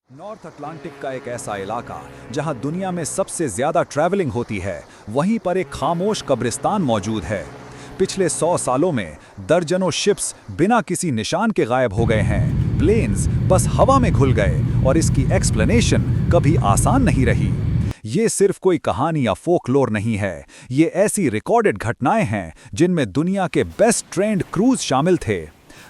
North Atlantic का एक ऐसा इलाका जहां दुनिया में सबसे ज्यादा ट्रैवलिंग होती है, वहीं पर एक खामोश कब्रिस्तान मौजूद है। पिछले 100 सालों में दर्जनों शिप्स बिना किसी निशान के गायब हो गए हैं। प्लेन्स बस हवा में घुल गए और इसकी एक्सप्लेनेशन कभी आसान नहीं रही। ये सिर्फ कोई कहानी या फोकलोर नहीं है, ये ऐसी रिकॉर्डेड घटनाएं हैं जिनमें दुनिया के बेस्ट ट्रेंड क्रूज शामिल थे।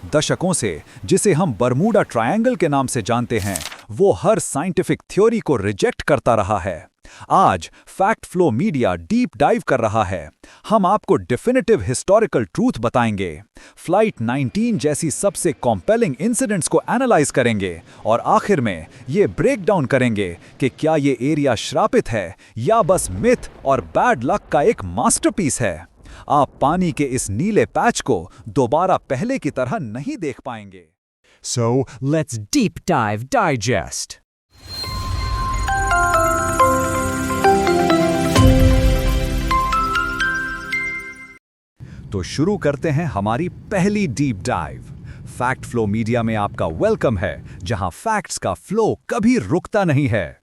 दशकों से जिसे हम बरमूडा ट्रायंगल के नाम से जानते हैं, वो हर साइंटिफिक थ्योरी को रिजेक्ट करता रहा है। आज fact Flow media deep dive कर रहा है। हम आपको डेफिनेटिव हिस्टोरिकल ट्रूथ बताएंगे, फ्लाइट 19 जैसी सबसे कॉम्पेलिंग इंसिडेंट्स को एनालाइज करेंगे और आखिर में ये ब्रेक डाउन करेंगे कि क्या ये एरिया श्रापित है या बस मिथ और बैड लक का एक मास्टरपीस है। आप पानी के इस नीले पैच को दोबारा पहले की तरह नहीं देख पाएंगे। So let's deep dive digest. तो शुरू करते हैं हमारी पहली deep dive. Fact Flow media में आपका वेलकम है, जहां फैक्ट्स का फ्लो कभी रुकता नहीं है।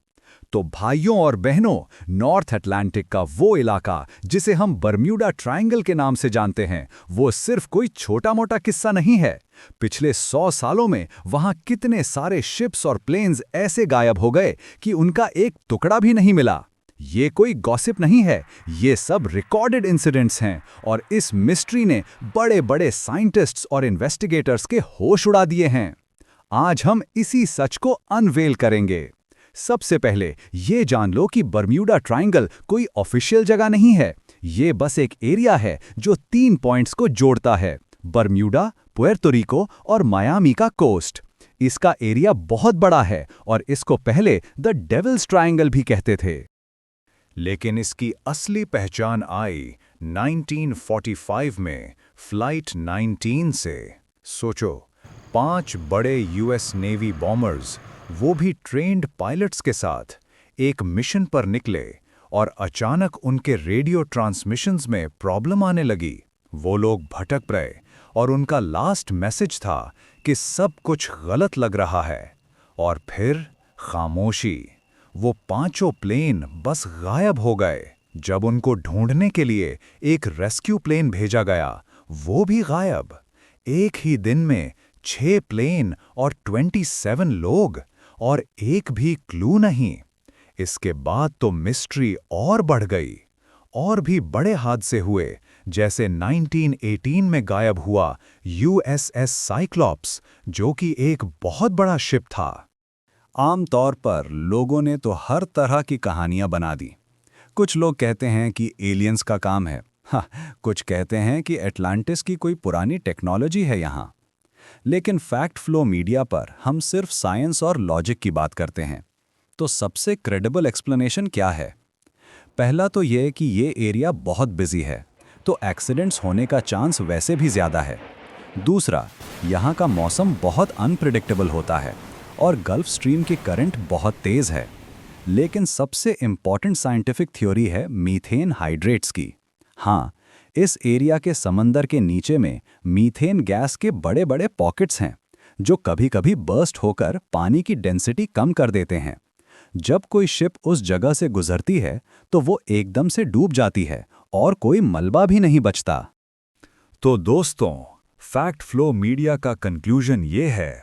तो भाइयों और बहनों, नॉर्थ अटलांटिक का वो इलाका जिसे हम बरम्यूडा ट्रायंगल के नाम से जानते हैं, वो सिर्फ कोई छोटा मोटा किस्सा नहीं है। पिछले 100 सालों में वहां कितने सारे शिप्स और प्लेन्स ऐसे गायब हो गए कि उनका एक टुकड़ा भी नहीं मिला। ये कोई गॉसिप नहीं है, ये सब रिकॉर्डेड इंसिडेंट्स हैं और इस मिस्ट्री ने बड़े बड़े साइंटिस्ट्स और इन्वेस्टिगेटर्स के होश उड़ा दिए हैं। आज हम इसी सच को अनवेल करेंगे। सबसे पहले ये जान लो कि बरम्यूडा ट्रायंगल कोई ऑफिशियल जगह नहीं है। ये बस एक एरिया है जो 3 पॉइंट्स को जोड़ता है: बरम्यूडा, पुएर्तो रिको और मायामी का कोस्ट। इसका एरिया बहुत बड़ा है और इसको पहले द डेविल्स ट्रायंगल भी कहते थे। लेकिन इसकी असली पहचान आई 1945 में फ्लाइट 19 से। सोचो, 5 बड़े यूएस नेवी बॉम्बर्स, वो भी ट्रेन्ड पायलट्स के साथ, एक मिशन पर निकले और अचानक उनके रेडियो ट्रांसमिशंस में प्रॉब्लम आने लगी। वो लोग भटक गए और उनका लास्ट मैसेज था कि सब कुछ गलत लग रहा है। और फिर खामोशी। वो 5 प्लेन बस गायब हो गए। जब उनको ढूंढने के लिए एक रेस्क्यू प्लेन भेजा गया, वो भी गायब। एक ही दिन में 6 प्लेन और 27 लोग, और एक भी क्लू नहीं। इसके बाद तो मिस्ट्री और बढ़ गई। और भी बड़े हादसे हुए, जैसे 1918 में गायब हुआ यूएसएस साइक्लॉप्स, जो कि एक बहुत बड़ा शिप था। आमतौर पर लोगों ने तो हर तरह की कहानियां बना दी। कुछ लोग कहते हैं कि एलियंस का काम है, कुछ कहते हैं कि एटलांटिस की कोई पुरानी टेक्नोलॉजी है यहाँ। लेकिन फैक्ट फ्लो मीडिया पर हम सिर्फ साइंस और लॉजिक की बात करते हैं। तो सबसे क्रेडिबल एक्सप्लेनेशन क्या है? पहला तो ये कि ये एरिया बहुत बिजी है, तो एक्सीडेंट्स होने का चांस वैसे भी ज़्यादा है। दूसरा, यहाँ का मौसम बहुत अनप्रिडिक्टेबल होता है और गल्फ स्ट्रीम की करंट बहुत तेज़ है। लेकिन सबसे इम्पॉर्टेंट साइंटिफिक थ्योरी है मीथेन हाइड्रेट्स की। हाँ, इस एरिया के समंदर के नीचे में मीथेन गैस के बड़े बड़े पॉकेट्स हैं, जो कभी कभी बर्स्ट होकर पानी की डेंसिटी कम कर देते हैं। जब कोई शिप उस जगह से गुजरती है तो वो एकदम से डूब जाती है और कोई मलबा भी नहीं बचता। तो दोस्तों, फैक्ट फ्लो मीडिया का कंक्लूजन ये है: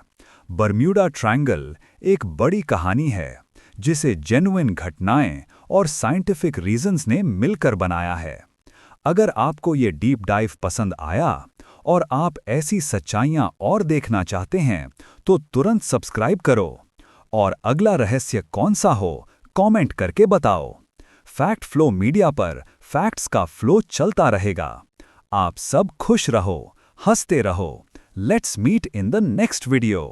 बरम्यूडा ट्रायंगल एक बड़ी कहानी है जिसे जेन्युइन घटनाएं और साइंटिफिक रीजंस ने मिलकर बनाया है। अगर आपको ये डीप डाइव पसंद आया और आप ऐसी सच्चाइयां और देखना चाहते हैं, तो तुरंत सब्सक्राइब करो और अगला रहस्य कौन सा हो, कमेंट करके बताओ। फैक्ट फ्लो मीडिया पर फैक्ट्स का फ्लो चलता रहेगा। आप सब खुश रहो, हंसते रहो। Let's meet in the next video.